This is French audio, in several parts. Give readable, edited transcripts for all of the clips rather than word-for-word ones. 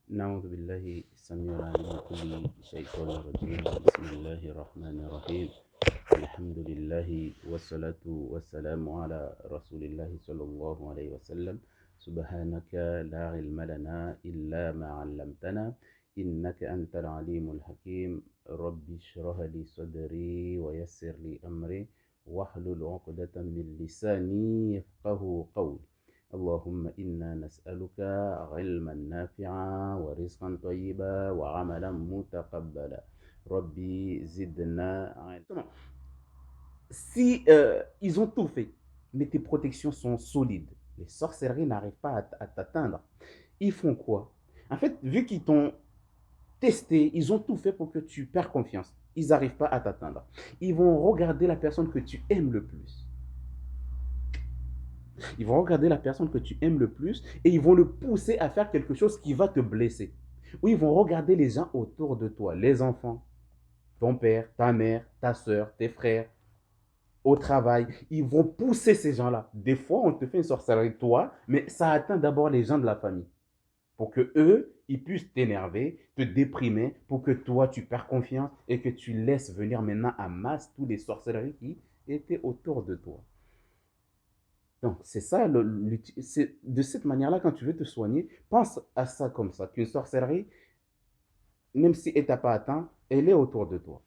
نعوذ بالله السميع العليم من كل شيطان رجيم بسم الله الرحمن الرحيم الحمد لله والصلاة والسلام على رسول الله صلى الله عليه وسلم سبحانك لا علم لنا إلا ما علمتنا إنك أنت العليم الحكيم رب اشرح لي صدري ويسر لي أمري واحلل عقدة من لساني يفقه قولي اللهم إنا نسألك علما نافعا ورزقا طيبا وعملا متقبلا ربي زدنا علما. Si ils ont tout fait, mais tes protections sont solides, les sorcelleries n'arrivent pas à t'atteindre, ils font quoi? En fait, vu qu'ils t'ont testé, ils ont tout fait pour que tu perds confiance. Ils n'arrivent pas à t'atteindre. Ils vont regarder la personne que tu aimes le plus. Ils vont regarder la personne que tu aimes le plus et ils vont le pousser à faire quelque chose qui va te blesser. Ou ils vont regarder les gens autour de toi, les enfants, ton père, ta mère, ta soeur, tes frères, au travail. Ils vont pousser ces gens-là. Des fois, on te fait une sorcellerie, toi, mais ça atteint d'abord les gens de la famille. Pour que eux, ils puissent t'énerver, te déprimer, pour que toi, tu perds confiance et que tu laisses venir maintenant à masse tous les sorcelleries qui étaient autour de toi. Donc, c'est ça, c'est de cette manière-là, quand tu veux te soigner, pense à ça comme ça, qu'une sorcellerie, même si elle t'a pas atteint, elle est autour de toi.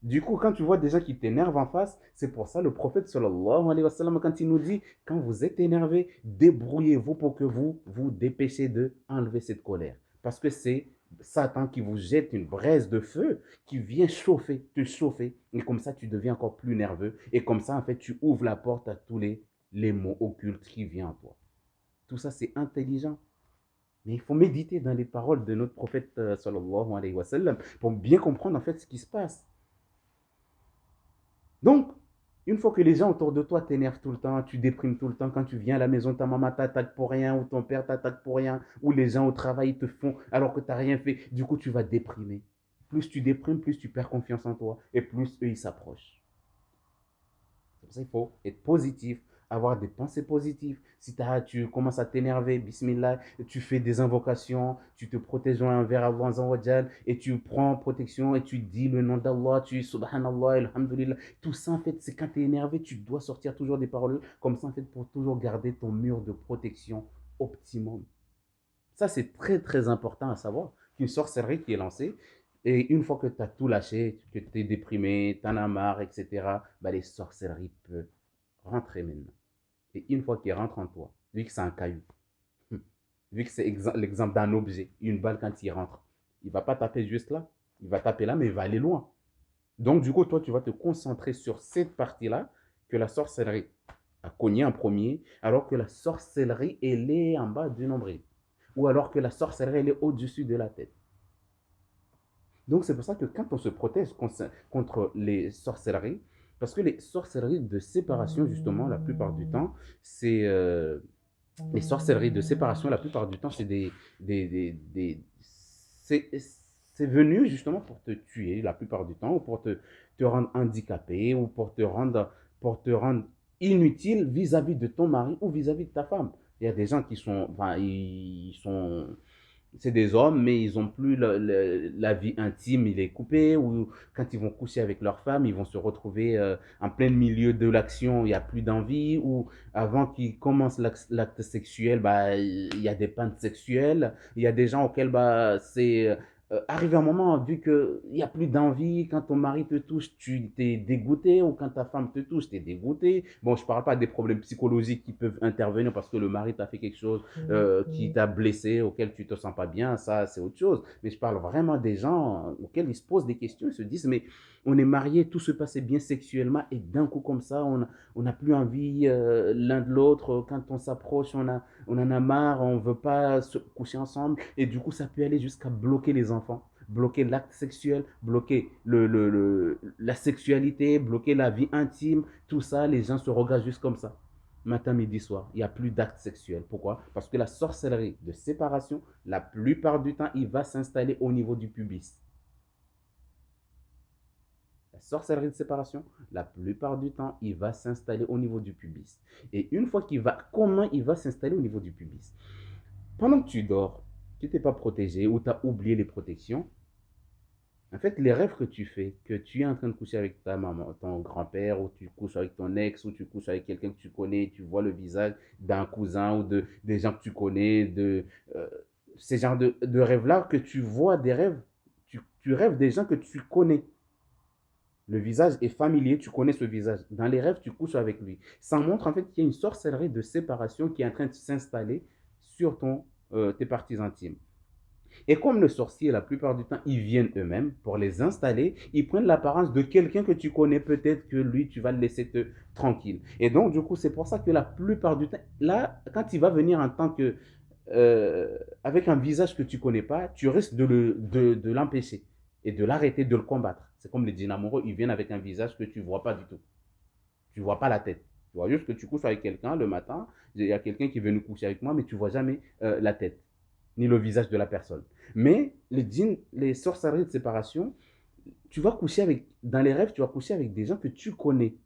Du coup, quand tu vois des gens qui t'énervent en face, c'est pour ça le prophète sallallahu alayhi wa sallam, quand il nous dit, quand vous êtes énervé, débrouillez-vous pour que vous vous dépêchez de enlever cette colère. Parce que c'est Satan qui vous jette une braise de feu qui vient chauffer, te chauffer. Et comme ça, tu deviens encore plus nerveux. Et comme ça, en fait, tu ouvres la porte à tous les mots occultes qui viennent en toi. Tout ça, c'est intelligent. Mais il faut méditer dans les paroles de notre prophète sallallahu alayhi wa sallam pour bien comprendre en fait ce qui se passe. Donc, une fois que les gens autour de toi t'énervent tout le temps, tu déprimes tout le temps, quand tu viens à la maison, ta maman t'attaque pour rien, ou ton père t'attaque pour rien, ou les gens au travail te font alors que tu n'as rien fait, du coup, tu vas déprimer. Plus tu déprimes, plus tu perds confiance en toi, et plus eux, ils s'approchent. C'est pour ça qu'il faut être positif, avoir des pensées positives. Si tu commences à t'énerver, bismillah, tu fais des invocations, tu te protèges en vers Allah et tu prends protection et tu dis le nom d'Allah, tu subhanallah, alhamdulillah. Tout ça, en fait, c'est quand tu es énervé, tu dois sortir toujours des paroles comme ça, en fait, pour toujours garder ton mur de protection optimum. Ça, c'est très, très important à savoir qu'une sorcellerie qui est lancée, et une fois que tu as tout lâché, que tu es déprimé, tu en as marre, etc., bah, les sorcelleries peuvent rentrer maintenant. Et une fois qu'il rentre en toi, vu que c'est un caillou, vu que c'est l'exemple d'un objet, une balle quand il rentre, il ne va pas taper juste là, il va taper là, mais il va aller loin. Donc, du coup, toi, tu vas te concentrer sur cette partie-là que la sorcellerie a cogné en premier, alors que la sorcellerie, elle est en bas du nombril. Ou alors que la sorcellerie, elle est au-dessus de la tête. Donc, c'est pour ça que quand on se protège contre les sorcelleries, parce que les sorcelleries de séparation, justement, la plupart du temps, c'est les sorcelleries de séparation, la plupart du temps, c'est c'est, c'est venu justement pour te tuer la plupart du temps, ou pour te rendre handicapé, ou pour te rendre inutile vis-à-vis de ton mari ou vis-à-vis de ta femme. Il y a des gens qui sont, enfin, ils sont c'est des hommes, mais ils n'ont plus la vie intime, il est coupé, ou quand ils vont coucher avec leur femme, ils vont se retrouver en plein milieu de l'action, il n'y a plus d'envie, ou avant qu'ils commencent l'acte sexuel, bah, il y a des peintes sexuelles, il y a des gens auxquels bah, c'est arrivé un moment, vu qu'il n'y a plus d'envie, quand ton mari te touche, tu t'es dégoûté, ou quand ta femme te touche, tu es dégoûté. Bon, je ne parle pas des problèmes psychologiques qui peuvent intervenir parce que le mari t'a fait quelque chose qui t'a blessé, auquel tu te sens pas bien, ça c'est autre chose. Mais je parle vraiment des gens auxquels ils se posent des questions, ils se disent, mais on est mariés, tout se passait bien sexuellement, et d'un coup comme ça, on n'a plus envie l'un de l'autre, quand on s'approche, on en a marre, on ne veut pas se coucher ensemble, et du coup ça peut aller jusqu'à bloquer les enfants, bloquer l'acte sexuel, bloquer la sexualité, bloquer la vie intime, tout ça, les gens se regardent juste comme ça matin, midi, soir. Il n'y a plus d'acte sexuel. Pourquoi? Parce que la sorcellerie de séparation, la plupart du temps, il va s'installer au niveau du pubis. La sorcellerie de séparation, la plupart du temps, il va s'installer au niveau du pubis. Et une fois qu'il va, comment il va s'installer au niveau du pubis? Pendant que tu dors, tu t'es pas protégé ou tu as oublié les protections, en fait, les rêves que tu fais, que tu es en train de coucher avec ta maman, ton grand-père, ou tu couches avec ton ex, ou tu couches avec quelqu'un que tu connais, tu vois le visage d'un cousin ou des gens que tu connais, euh, ces genres de rêves-là que tu vois des rêves, tu rêves des gens que tu connais. Le visage est familier, tu connais ce visage. Dans les rêves, tu couches avec lui. Ça montre en fait qu'il y a une sorcellerie de séparation qui est en train de s'installer sur tes parties intimes. Et comme le sorcier, la plupart du temps, ils viennent eux-mêmes pour les installer, ils prennent l'apparence de quelqu'un que tu connais, peut-être que lui, tu vas le laisser tranquille. Et donc, du coup, c'est pour ça que la plupart du temps, là, quand il va venir en tant que, avec un visage que tu connais pas, tu risques de l'empêcher et de l'arrêter, de le combattre. C'est comme les djinns amoureux, ils viennent avec un visage que tu vois pas du tout. Tu vois pas la tête. Tu vois juste que tu couches avec quelqu'un le matin, il y a quelqu'un qui veut nous coucher avec moi, mais tu vois jamais la tête, ni le visage de la personne. Mais les djinns, les sorcelleries de séparation, tu vas coucher avec, dans les rêves, tu vas coucher avec des gens que tu connais.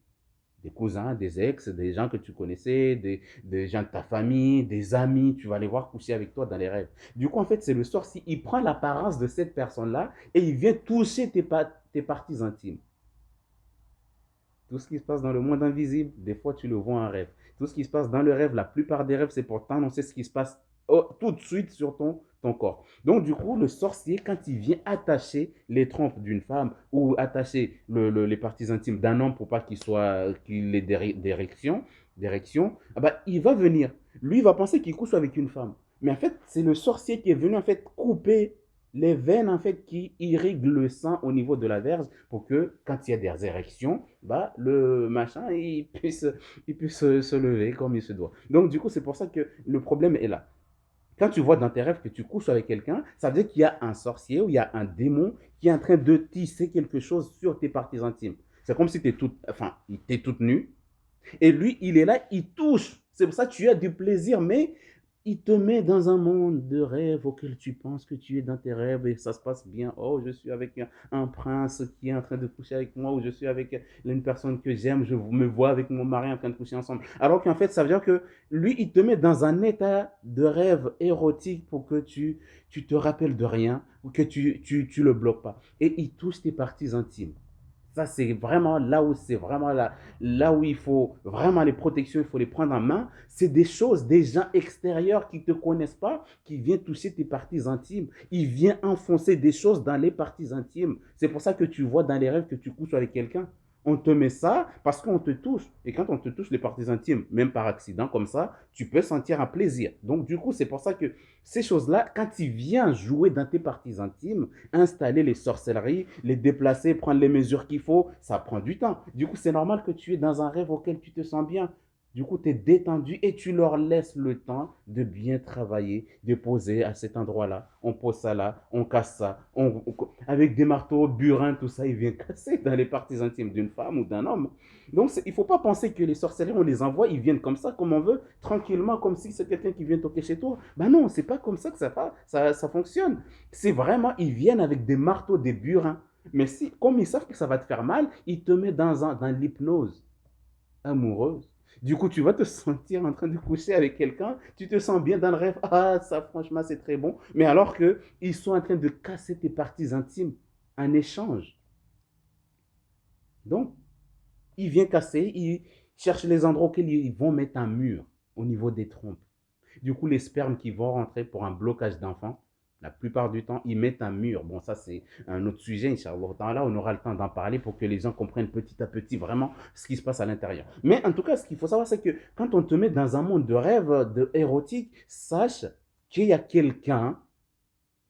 Des cousins, des ex, des gens que tu connaissais, des gens de ta famille, des amis, tu vas les voir coucher avec toi dans les rêves. Du coup, en fait, c'est le sorcier, il prend l'apparence de cette personne-là et il vient toucher tes parties intimes. Tout ce qui se passe dans le monde invisible, des fois tu le vois en rêve. Tout ce qui se passe dans le rêve, la plupart des rêves, c'est pour t'annoncer ce qui se passe tout de suite sur ton corps. Donc du coup, le sorcier, quand il vient attacher les trompes d'une femme ou attacher les parties intimes d'un homme pour pas qu'il ait d'érection, ah bah, il va venir. Lui, il va penser qu'il couche avec une femme. Mais en fait, c'est le sorcier qui est venu en fait couper les veines en fait qui irriguent le sang au niveau de la verge pour que quand il y a des érections, bah, le machin il puisse se lever comme il se doit. Donc du coup, c'est pour ça que le problème est là. Quand tu vois dans tes rêves que tu couches avec quelqu'un, ça veut dire qu'il y a un sorcier ou il y a un démon qui est en train de tisser quelque chose sur tes parties intimes. C'est comme si tu es toute nue et lui, il est là, il touche. C'est pour ça que tu as du plaisir, mais il te met dans un monde de rêve auquel tu penses que tu es dans tes rêves et ça se passe bien. Oh, je suis avec un prince qui est en train de coucher avec moi ou je suis avec une personne que j'aime, je me vois avec mon mari en train de coucher ensemble. Alors qu'en fait, ça veut dire que lui, il te met dans un état de rêve érotique pour que tu te rappelles de rien ou que tu le bloques pas. Et il touche tes parties intimes. Ça, c'est vraiment là où là où il faut vraiment les protections, il faut les prendre en main. C'est des choses, des gens extérieurs qui ne te connaissent pas, qui viennent toucher tes parties intimes. Il vient enfoncer des choses dans les parties intimes. C'est pour ça que tu vois dans les rêves que tu couches avec quelqu'un. On te met ça parce qu'on te touche. Et quand on te touche les parties intimes, même par accident comme ça, tu peux sentir un plaisir. Donc du coup, c'est pour ça que ces choses-là, quand il vient jouer dans tes parties intimes, installer les sorcelleries, les déplacer, prendre les mesures qu'il faut, ça prend du temps. Du coup, c'est normal que tu es dans un rêve auquel tu te sens bien. Du coup, tu es détendu et tu leur laisses le temps de bien travailler, de poser à cet endroit-là. On pose ça là, on casse ça. Avec des marteaux, burins, tout ça, il vient casser dans les parties intimes d'une femme ou d'un homme. Donc, il ne faut pas penser que les sorcelleries, on les envoie, ils viennent comme ça, comme on veut, tranquillement, comme si c'est quelqu'un qui vient toquer chez toi. Ben non, c'est pas comme ça que ça fonctionne. C'est vraiment, ils viennent avec des marteaux, des burins. Mais si, comme ils savent que ça va te faire mal, ils te mettent dans l'hypnose amoureuse. Du coup, tu vas te sentir en train de coucher avec quelqu'un, tu te sens bien dans le rêve, ah, ça franchement, c'est très bon. Mais alors qu'ils sont en train de casser tes parties intimes en échange. Donc, il vient casser, il cherche les endroits auxquels ils vont mettre un mur au niveau des trompes. Du coup, les spermes qui vont rentrer pour un blocage d'enfant, la plupart du temps, ils mettent un mur. Bon, ça, c'est un autre sujet, Inch'Allah. Là, on aura le temps d'en parler pour que les gens comprennent petit à petit vraiment ce qui se passe à l'intérieur. Mais en tout cas, ce qu'il faut savoir, c'est que quand on te met dans un monde de rêve, de érotique, sache qu'il y a quelqu'un,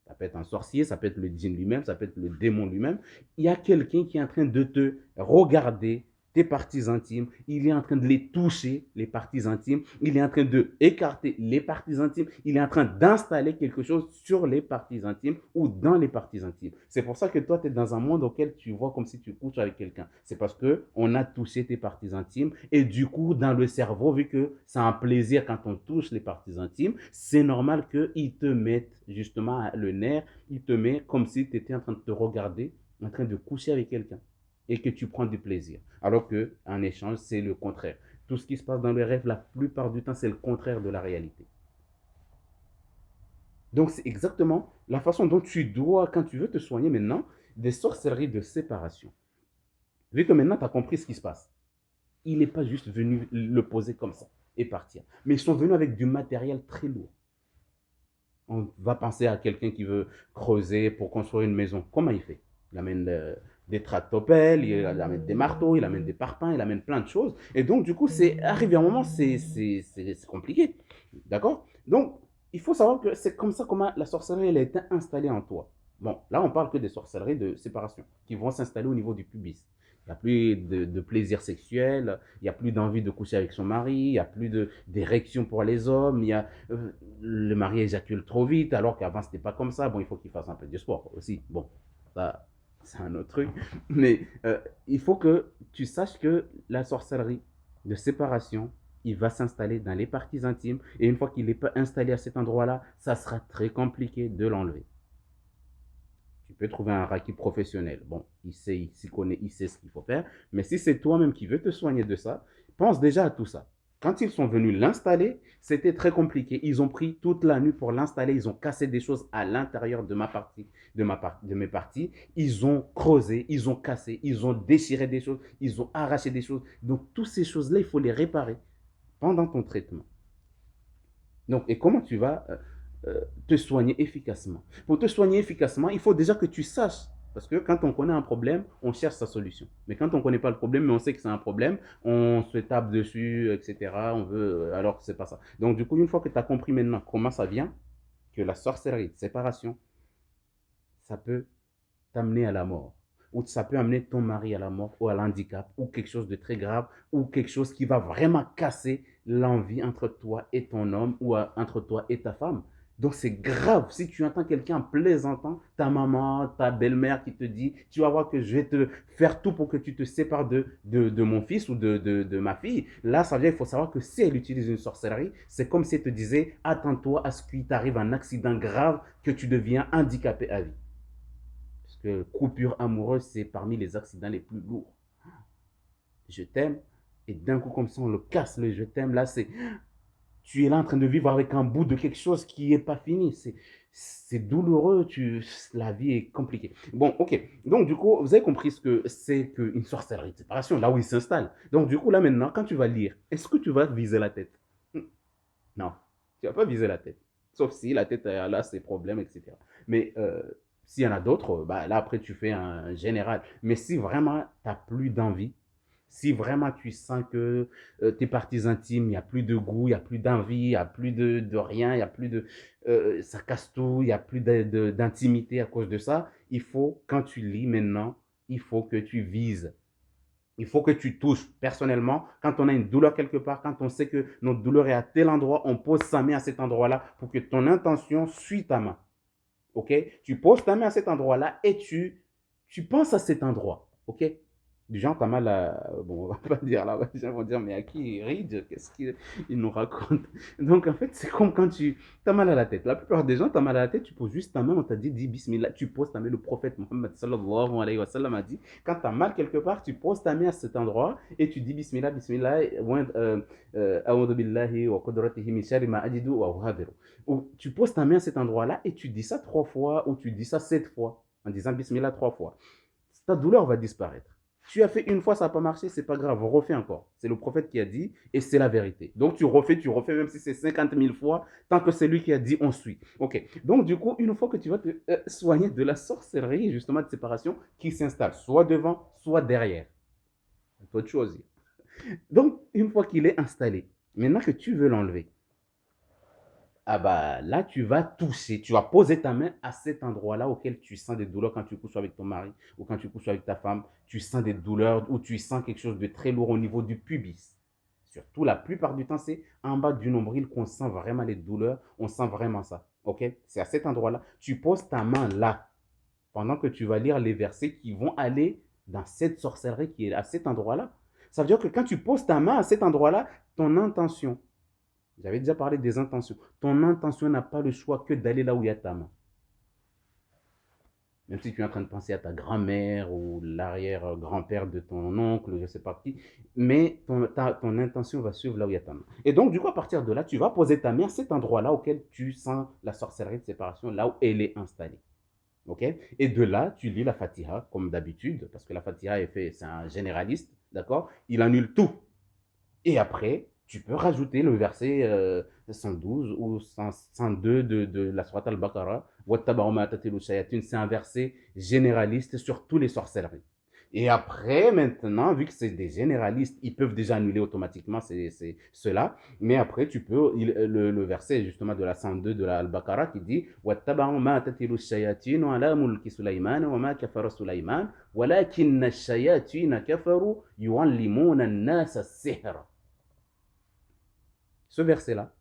ça peut être un sorcier, ça peut être le djinn lui-même, ça peut être le démon lui-même. Il y a quelqu'un qui est en train de te regarder tes parties intimes, il est en train de les toucher, les parties intimes, il est en train de écarter les parties intimes, il est en train d'installer quelque chose sur les parties intimes ou dans les parties intimes. C'est pour ça que toi, tu es dans un monde auquel tu vois comme si tu couches avec quelqu'un. C'est parce qu'on a touché tes parties intimes et du coup, dans le cerveau, vu que c'est un plaisir quand on touche les parties intimes, c'est normal qu'ils te mettent justement le nerf, ils te mettent comme si tu étais en train de te regarder, en train de coucher avec quelqu'un et que tu prends du plaisir. Alors qu'en échange, c'est le contraire. Tout ce qui se passe dans les rêves, la plupart du temps, c'est le contraire de la réalité. Donc, c'est exactement la façon dont tu dois, quand tu veux te soigner maintenant, des sorcelleries de séparation. Vu que maintenant, tu as compris ce qui se passe, il n'est pas juste venu le poser comme ça et partir. Mais ils sont venus avec du matériel très lourd. On va penser à quelqu'un qui veut creuser pour construire une maison. Comment il fait? Il amène des tractopelles, il amène des marteaux, il amène des parpaings, il amène plein de choses. Et donc, du coup, c'est arrivé à un moment, c'est compliqué. D'accord? Donc, il faut savoir que c'est comme ça comment la sorcellerie elle a été installée en toi. Bon, là, on parle que des sorcelleries de séparation qui vont s'installer au niveau du pubis. Il n'y a plus de plaisir sexuel, il n'y a plus d'envie de coucher avec son mari, il n'y a plus d'érection pour les hommes, il y a, le mari éjacule trop vite, alors qu'avant, c'était pas comme ça. Bon, il faut qu'il fasse un peu de sport aussi. Bon, ça, c'est un autre truc. Mais il faut que tu saches que la sorcellerie de séparation, il va s'installer dans les parties intimes. Et une fois qu'il est pas installé à cet endroit-là, ça sera très compliqué de l'enlever. Tu peux trouver un raki professionnel. Bon, il sait, il s'y connaît, il sait ce qu'il faut faire. Mais si c'est toi-même qui veux te soigner de ça, pense déjà à tout ça. Quand ils sont venus l'installer, c'était très compliqué. Ils ont pris toute la nuit pour l'installer. Ils ont cassé des choses à l'intérieur de ma partie, de mes parties. Ils ont creusé, ils ont cassé, ils ont déchiré des choses, ils ont arraché des choses. Donc, toutes ces choses-là, il faut les réparer pendant ton traitement. Donc, et comment tu vas te soigner efficacement? Pour te soigner efficacement, il faut déjà que tu saches. Parce que quand on connaît un problème, on cherche sa solution. Mais quand on ne connaît pas le problème, mais on sait que c'est un problème, on se tape dessus, etc. On veut, alors que ce n'est pas ça. Donc, du coup, une fois que tu as compris maintenant comment ça vient, que la sorcellerie de séparation, ça peut t'amener à la mort. Ou ça peut amener ton mari à la mort, ou à l'handicap, ou quelque chose de très grave, ou quelque chose qui va vraiment casser l'envie entre toi et ton homme, ou entre toi et ta femme. Donc c'est grave si tu entends quelqu'un plaisantant, ta maman, ta belle-mère qui te dit, tu vas voir que je vais te faire tout pour que tu te sépares de mon fils ou de ma fille. Là, ça veut dire qu'il faut savoir que si elle utilise une sorcellerie, c'est comme si elle te disait, attends-toi à ce qu'il t'arrive un accident grave, que tu deviens handicapé à vie. Parce que coupure amoureuse, c'est parmi les accidents les plus lourds. Je t'aime, et d'un coup, comme ça, on le casse, le je t'aime. Là, c'est. Tu es là en train de vivre avec un bout de quelque chose qui n'est pas fini. C'est douloureux, la vie est compliquée. Bon, ok. Donc, du coup, vous avez compris ce que c'est qu'une sorcellerie de séparation, là où il s'installe. Donc, du coup, là maintenant, quand tu vas lire, est-ce que tu vas viser la tête? Non, tu ne vas pas viser la tête. Sauf si la tête a ses problèmes, etc. Mais s'il y en a d'autres, bah, là après tu fais un général. Mais si vraiment tu n'as plus d'envie, si vraiment tu sens que tes parties intimes, il n'y a plus de goût, il n'y a plus d'envie, il n'y a plus de rien, il n'y a plus de. Ça casse tout, il n'y a plus d'intimité à cause de ça, il faut, quand tu lis maintenant, il faut que tu vises. Il faut que tu touches personnellement. Quand on a une douleur quelque part, quand on sait que notre douleur est à tel endroit, on pose sa main à cet endroit-là pour que ton intention suit ta main. OK? Tu poses ta main à cet endroit-là et tu penses à cet endroit. OK? Du genre, t'as mal à. Bon, on va pas dire là, les gens vont dire, mais à qui ride? Qu'est-ce qu'il nous raconte? Donc, en fait, c'est comme quand tu as mal à la tête. La plupart des gens, tu as mal à la tête, tu poses juste ta main, on t'a dit, dis bismillah, tu poses ta main. Le prophète Mohammed sallallahu alayhi wa sallam a dit, quand tu as mal quelque part, tu poses ta main à cet endroit et tu dis bismillah, bismillah, a'udhu billahi wa qudratihi min sharri ma ajidu wa uhadiru. Ou tu poses ta main à cet endroit-là et tu dis ça 3 fois ou tu dis ça 7 fois en disant bismillah 3 fois. Ta douleur va disparaître. Tu as fait une fois, ça n'a pas marché, c'est pas grave, refais encore. C'est le prophète qui a dit et c'est la vérité. Donc tu refais, même si c'est 50 000 fois, tant que c'est lui qui a dit, on suit. Ok. Donc du coup, une fois que tu vas te soigner de la sorcellerie, justement de séparation, qui s'installe soit devant, soit derrière. À toi de choisir. Donc, une fois qu'il est installé, maintenant que tu veux l'enlever, ah bah là, tu vas toucher, tu vas poser ta main à cet endroit-là auquel tu sens des douleurs quand tu couches avec ton mari ou quand tu couches avec ta femme, tu sens des douleurs ou tu sens quelque chose de très lourd au niveau du pubis. Surtout, la plupart du temps, c'est en bas du nombril qu'on sent vraiment les douleurs, on sent vraiment ça. Ok? C'est à cet endroit-là. Tu poses ta main là pendant que tu vas lire les versets qui vont aller dans cette sorcellerie qui est à cet endroit-là. Ça veut dire que quand tu poses ta main à cet endroit-là, ton intention, j'avais déjà parlé des intentions. Ton intention n'a pas le choix que d'aller là où il y a ta main. Même si tu es en train de penser à ta grand-mère ou l'arrière-grand-père de ton oncle, je ne sais pas qui, mais ton intention va suivre là où il y a ta main. Et donc, du coup, à partir de là, tu vas poser ta main à cet endroit-là auquel tu sens la sorcellerie de séparation, là où elle est installée. Ok. Et de là, tu lis la Fatiha, comme d'habitude, parce que la Fatiha est fait, c'est un généraliste, d'accord. Il annule tout. Et après, tu peux rajouter le verset 112 ou 102 de la Surat al-Baqarah. C'est un verset généraliste sur tous les sorcelleries. Et après, maintenant, vu que c'est des généralistes, ils peuvent déjà annuler automatiquement cela. Mais après, tu peux, le verset justement de la 102 de la Al-Baqarah qui dit وَاتَّبَعُوا مَا تَتِلُوا الشَّيَاطِينُ عَلَى مُلْكِ سُلَيْمَانَ وَمَا كَفَرَ سُلَيْمَانَ وَلَكِنَّ الشَّيَاطِينَ كَفَرُوا يُعَلِّمُونَ النَّاسَ السِّحْرَ. Ce verset-là,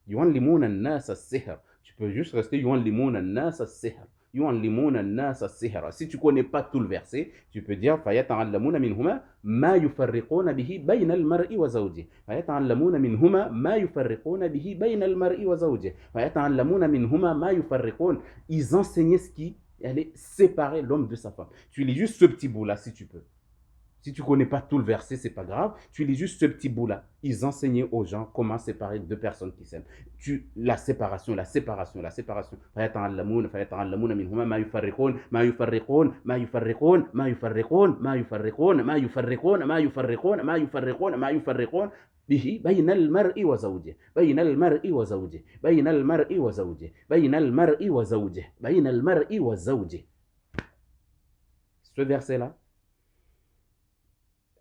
يُعَلِّمُونَ النَّاسَ السِّحْرَ. Tu peux juste rester يُعَلِّمُونَ النَّاسَ السِّحْرَ. يُعَلِّمُونَ النَّاسَ السِّحْرَ. Si tu ne connais pas tout le verset, tu peux dire فَيَتَعَلَّمُونَ مِنْهُمَا مَا يُفَرِّقُونَ بِهِ بَيْنَ المرء وزوجه. فَيَتَعَلَّمُونَ مِنْهُمَا مَا يُفَرِّقُونَ بِهِ بَيْنَ المرء وزوجه. فَيَتَعَلَّمُونَ مِنْهُمَا مَا يُفَرِّقُونَ. Ils enseignaient ce qui allait séparer l'homme de sa femme. Tu lis juste ce petit bout-là si tu peux. Si tu ne connais pas tout le verset, c'est pas grave. Tu lis juste ce petit bout-là. Ils enseignaient aux gens comment séparer deux personnes qui s'aiment. La séparation, la séparation, la séparation. فَيَتَعَلَّمُونَ مِنْهُمَا مَا يُفَرِّقُونَ مَا يُفَرِّقُونَ مَا يُفَرِّقُونَ مَا يُفَرِّقُونَ مَا يُفَرِّقُونَ مَا يُفَرِّقُونَ مَا يُفَرِّقُونَ مَا يُفَرِّقُونَ مَا يُفَرِّقُونَ به بين المرء وزوجه بين المرء وزوجه بين المرء وزوجه بين المرء وزوجه بين المرء وزوجه. Ce verset-là,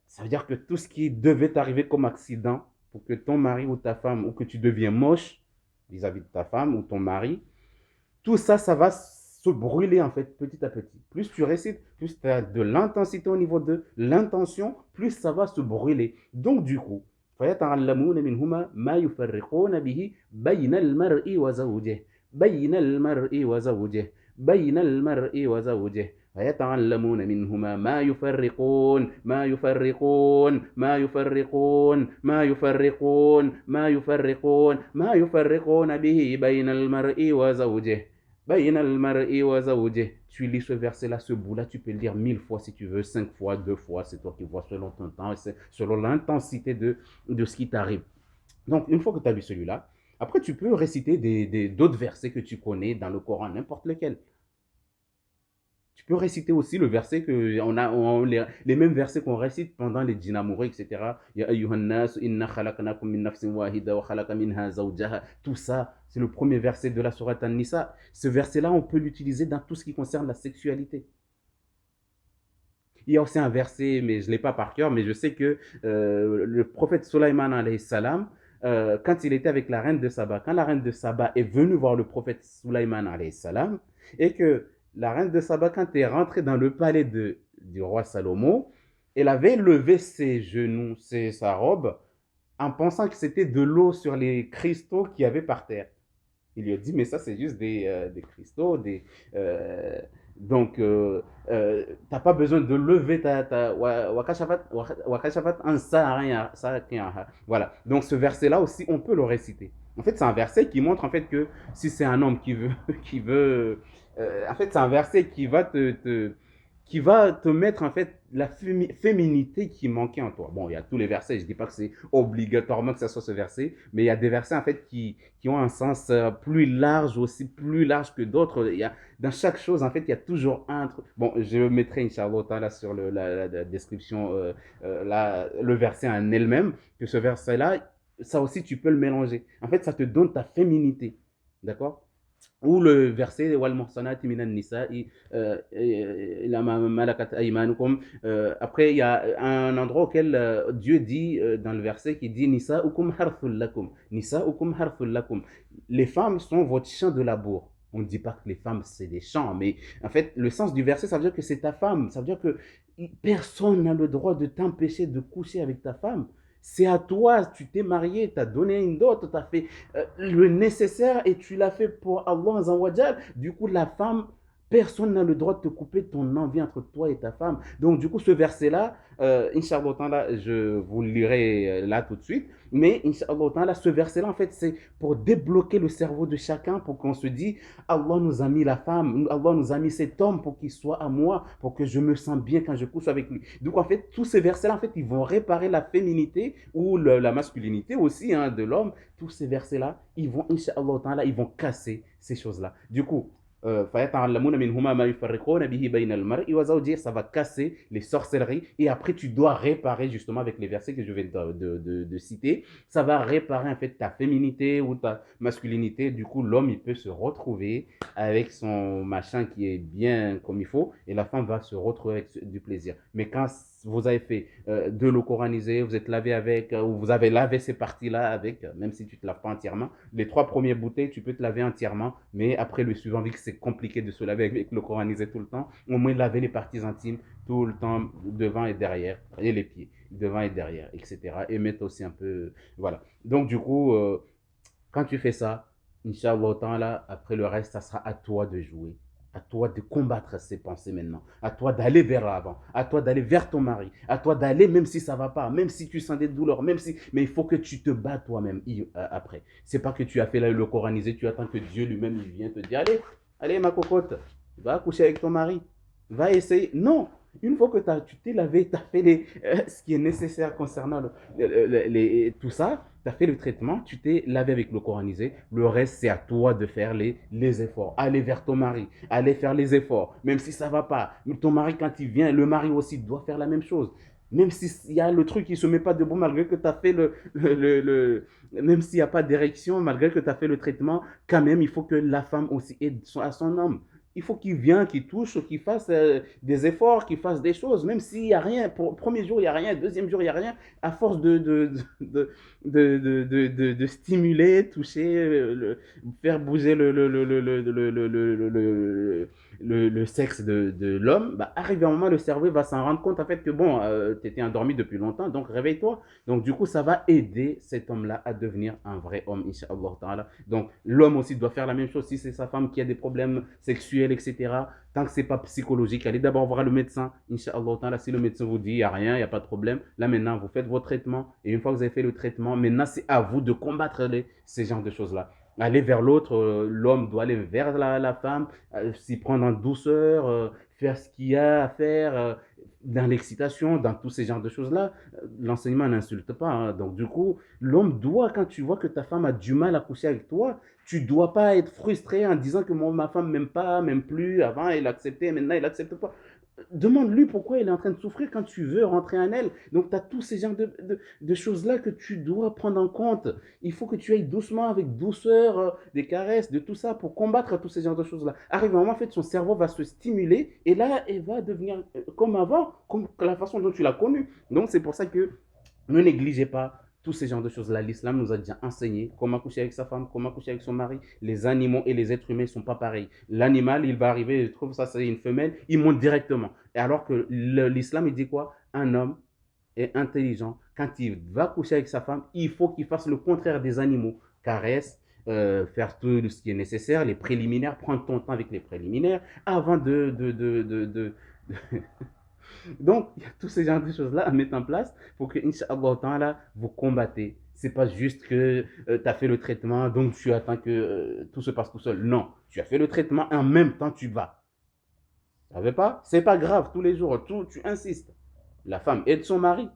ça veut dire que tout ce qui devait t'arriver comme accident pour que ton mari ou ta femme, ou que tu deviens moche vis-à-vis de ta femme ou ton mari, tout ça, ça va se brûler en fait petit à petit. Plus tu récites, plus tu as de l'intensité au niveau de l'intention, plus ça va se brûler. Donc du coup, فَيَتَعَلَّمُونَ مِنْهُمَا مَا يُفَرِّقُونَ بِهِ بَيْنَ الْمَرْءِ وَزَوْجِهِ بَيْنَ الْمَرْءِ وَزَوْجِهِ بَيْنَ الْمَرْءِ وَزَوْجِهِ فيتعلمون منهما ما يفرقون ما يفرقون ما يفرقون ما يفرقون ما يفرقون ما يفرقون به بين المرء وزوجه بين المرء وزوجه. Tu lis ce verset-là, ce bout-là, tu peux le lire 1000 fois si tu veux, 5 fois, 2 fois, c'est toi qui vois selon ton temps, selon l'intensité de ce qui t'arrive. Donc, une fois que tu as lu celui-là, après tu peux réciter d'autres versets que tu connais dans le Coran, n'importe lequel. Tu peux réciter aussi le verset les mêmes versets qu'on récite pendant les djinnamourés, etc. Ya ayyuhan nas, inna khalaqnakum min nafsin wahida wa khalaqa minha zawjaha. Tout ça, c'est le premier verset de la sourate An-Nisa. Ce verset-là, on peut l'utiliser dans tout ce qui concerne la sexualité. Il y a aussi un verset, mais je ne l'ai pas par cœur, mais je sais que le prophète Sulaiman alayhi salam, quand il était avec la reine de Saba, quand la reine de Saba est venue voir le prophète Sulaiman alayhi salam, et que la reine de Saba, quand elle est rentrée dans le palais du roi Salomon, elle avait levé ses genoux, sa robe, en pensant que c'était de l'eau sur les cristaux qu'il y avait par terre. Il lui a dit, mais ça, c'est juste des cristaux, donc, t'as pas besoin de lever voilà. Donc, ce verset-là aussi, on peut le réciter. En fait, c'est un verset qui montre en fait que si c'est un homme qui veut, en fait, c'est un verset qui va te mettre en fait la féminité qui manquait en toi. Bon, il y a tous les versets, je ne dis pas que c'est obligatoirement que ça soit ce verset, mais il y a des versets en fait qui ont un sens plus large aussi, plus large que d'autres. Dans chaque chose, en fait, il y a toujours un truc. Bon, je mettrai, Inch'Allah, là, sur la description, le verset en elle-même, que ce verset-là, ça aussi, tu peux le mélanger. En fait, ça te donne ta féminité. D'accord? Ou le verset Wal-Muhsanati minan nisa'i ila ma malakat aymanukum. Après, il y a un endroit auquel Dieu dit dans le verset qui dit Nisa'ukum harthul lakum. Nisa'ukum harthul lakum. Les femmes sont votre champ de labour. On ne dit pas que les femmes, c'est des champs, mais en fait, le sens du verset, ça veut dire que c'est ta femme. Ça veut dire que personne n'a le droit de t'empêcher de coucher avec ta femme. C'est à toi, tu t'es marié, tu as donné une dot, tu as fait le nécessaire et tu l'as fait pour Allah Azawajal. Du coup, la femme, personne n'a le droit de te couper ton envie entre toi et ta femme. Donc, du coup, ce verset-là, Inch'Allah, je vous le lirai là tout de suite. Mais, Inch'Allah, ce verset-là, en fait, c'est pour débloquer le cerveau de chacun, pour qu'on se dise, Allah nous a mis la femme, Allah nous a mis cet homme pour qu'il soit à moi, pour que je me sente bien quand je couche avec lui. Donc, en fait, tous ces versets-là, en fait, ils vont réparer la féminité ou la masculinité aussi hein, de l'homme. Tous ces versets-là, ils vont, Inch'Allah, ils vont casser ces choses-là. Du coup, فَيَتَعَلَّمُونَ مِنْهُمَا مَا يُفَرِّقُونَ بِهِ بَيْنَ الْمَرْءِ وَزَوْجِهِ. Ça va casser les sorcelleries et après tu dois réparer justement avec les versets que je viens de citer. Ça va réparer en fait ta féminité ou ta masculinité. Du coup, l'homme il peut se retrouver avec son machin qui est bien comme il faut et la femme va se retrouver avec du plaisir. Mais quand vous avez fait de l'eau coranisée, vous êtes lavé avec, ou vous avez lavé ces parties-là avec, même si tu ne te laves pas entièrement, les 3 premières bouteilles, tu peux te laver entièrement, mais après le suivant, vu que c'est compliqué de se laver avec l'eau coranisée tout le temps, au moins laver les parties intimes tout le temps, devant et derrière, et les pieds, devant et derrière, etc. Et mettre aussi un peu, voilà. Donc du coup, quand tu fais ça, Inch'Allah, après le reste, ça sera à toi de jouer. À toi de combattre ces pensées maintenant. À toi d'aller vers l'avant. À toi d'aller vers ton mari. À toi d'aller même si ça ne va pas. Même si tu sens des douleurs. Même si... Mais il faut que tu te bats toi-même après. C'est pas que tu as fait le coranisé. Tu attends que Dieu lui-même il vient te dire allez, allez ma cocotte. Va coucher avec ton mari. Va essayer. Non. Une fois que tu t'es lavé, tu as fait ce qui est nécessaire concernant tout ça, tu as fait le traitement, tu t'es lavé avec le coranisé. Le reste, c'est à toi de faire les efforts. Aller vers ton mari, aller faire les efforts, même si ça ne va pas. Ton mari, quand il vient, le mari aussi doit faire la même chose. Même s'il y a le truc qui ne se met pas debout, malgré que tu as fait même s'il n'y a pas d'érection, malgré que tu as fait le traitement, quand même, il faut que la femme aussi aide à son homme. Il faut qu'il vienne, qu'il touche, qu'il fasse des efforts, qu'il fasse des choses, même s'il n'y a rien. Pour le premier jour, il n'y a rien. Deuxième jour, il n'y a rien. À force de stimuler, toucher, faire bouger le sexe de l'homme, bah, arrivé à un moment, le cerveau va s'en rendre compte en fait que bon, tu étais endormi depuis longtemps, donc réveille-toi. Donc du coup, ça va aider cet homme-là à devenir un vrai homme, Inch'Allah. Donc l'homme aussi doit faire la même chose si c'est sa femme qui a des problèmes sexuels, etc. Tant que ce n'est pas psychologique, allez d'abord voir le médecin, Inch'Allah. Si le médecin vous dit il n'y a rien, il n'y a pas de problème, là maintenant vous faites votre traitement et une fois que vous avez fait le traitement, maintenant c'est à vous de combattre ces genres de choses-là. Aller vers l'autre, l'homme doit aller vers la femme, s'y prendre en douceur, faire ce qu'il y a à faire dans l'excitation, dans tous ces genres de choses-là. L'enseignement n'insulte pas. Hein. Donc, du coup, l'homme doit, quand tu vois que ta femme a du mal à coucher avec toi, tu ne dois pas être frustré en disant que ma femme ne m'aime pas, m'aime plus. Avant, elle acceptait, maintenant, elle n'accepte pas. Demande-lui pourquoi elle est en train de souffrir quand tu veux rentrer en elle. Donc, tu as tous ces genres de choses-là que tu dois prendre en compte. Il faut que tu ailles doucement, avec douceur, des caresses, de tout ça, pour combattre tous ces genres de choses-là. Arrive un moment, en fait, son cerveau va se stimuler et là, elle va devenir comme avant, comme la façon dont tu l'as connue. Donc, c'est pour ça que ne négligez pas tous ces genres de choses-là. L'islam nous a déjà enseigné comment coucher avec sa femme, comment coucher avec son mari. Les animaux et les êtres humains ne sont pas pareils. L'animal, il va arriver, il trouve ça, c'est une femelle, il monte directement. Et alors que l'islam, il dit quoi? Un homme est intelligent. Quand il va coucher avec sa femme, il faut qu'il fasse le contraire des animaux. Caresse, faire tout ce qui est nécessaire, les préliminaires, prendre ton temps avec les préliminaires avant donc, il y a tous ces genres de choses-là à mettre en place pour que, Inch'Allah, vous combattez. C'est pas juste que tu as fait le traitement, donc tu attends que tout se passe tout seul. Non, tu as fait le traitement et en même temps tu vas. Tu savais pas? C'est pas grave, tous les jours, tu insistes. La femme aide son mari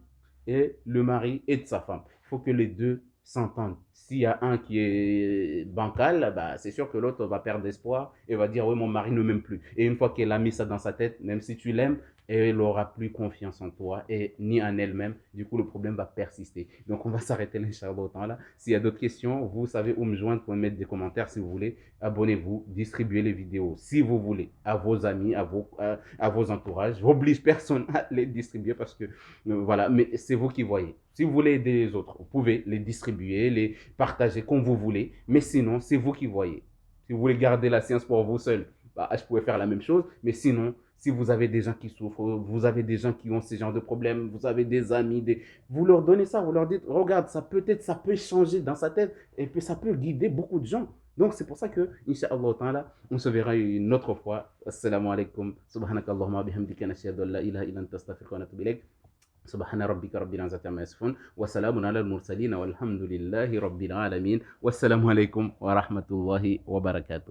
et le mari aide sa femme. Il faut que les deux s'entendent. S'il y a un qui est bancal, bah, c'est sûr que l'autre va perdre espoir et va dire oui, mon mari ne m'aime plus. Et une fois qu'elle a mis ça dans sa tête, même si tu l'aimes, elle n'aura plus confiance en toi et ni en elle-même. Du coup, le problème va persister. Donc, on va s'arrêter là, Inch'Allah, autant là. S'il y a d'autres questions, vous savez où me joindre pour mettre des commentaires si vous voulez. Abonnez-vous, distribuez les vidéos si vous voulez à vos amis, à vos entourages. J'oblige personne à les distribuer parce que voilà, mais c'est vous qui voyez. Si vous voulez aider les autres, vous pouvez les distribuer, les partager comme vous voulez, mais sinon, c'est vous qui voyez. Si vous voulez garder la science pour vous seul, bah, je pourrais faire la même chose, mais sinon, si vous avez des gens qui souffrent, vous avez des gens qui ont ce genre de problèmes, vous avez des amis, vous leur donnez ça, vous leur dites, regarde, ça peut changer dans sa tête et puis ça peut guider beaucoup de gens. Donc c'est pour ça que, Inch'Allah, on se verra une autre fois. Assalamu alaikum. Subhanakallahumma bihamdika nashhadu an la ilaha illa anta astaghfiruka wa atubu ilayk. سبحان ربك رب العزة عما يصفون وسلام على المرسلين والحمد لله رب العالمين والسلام عليكم ورحمة الله وبركاته.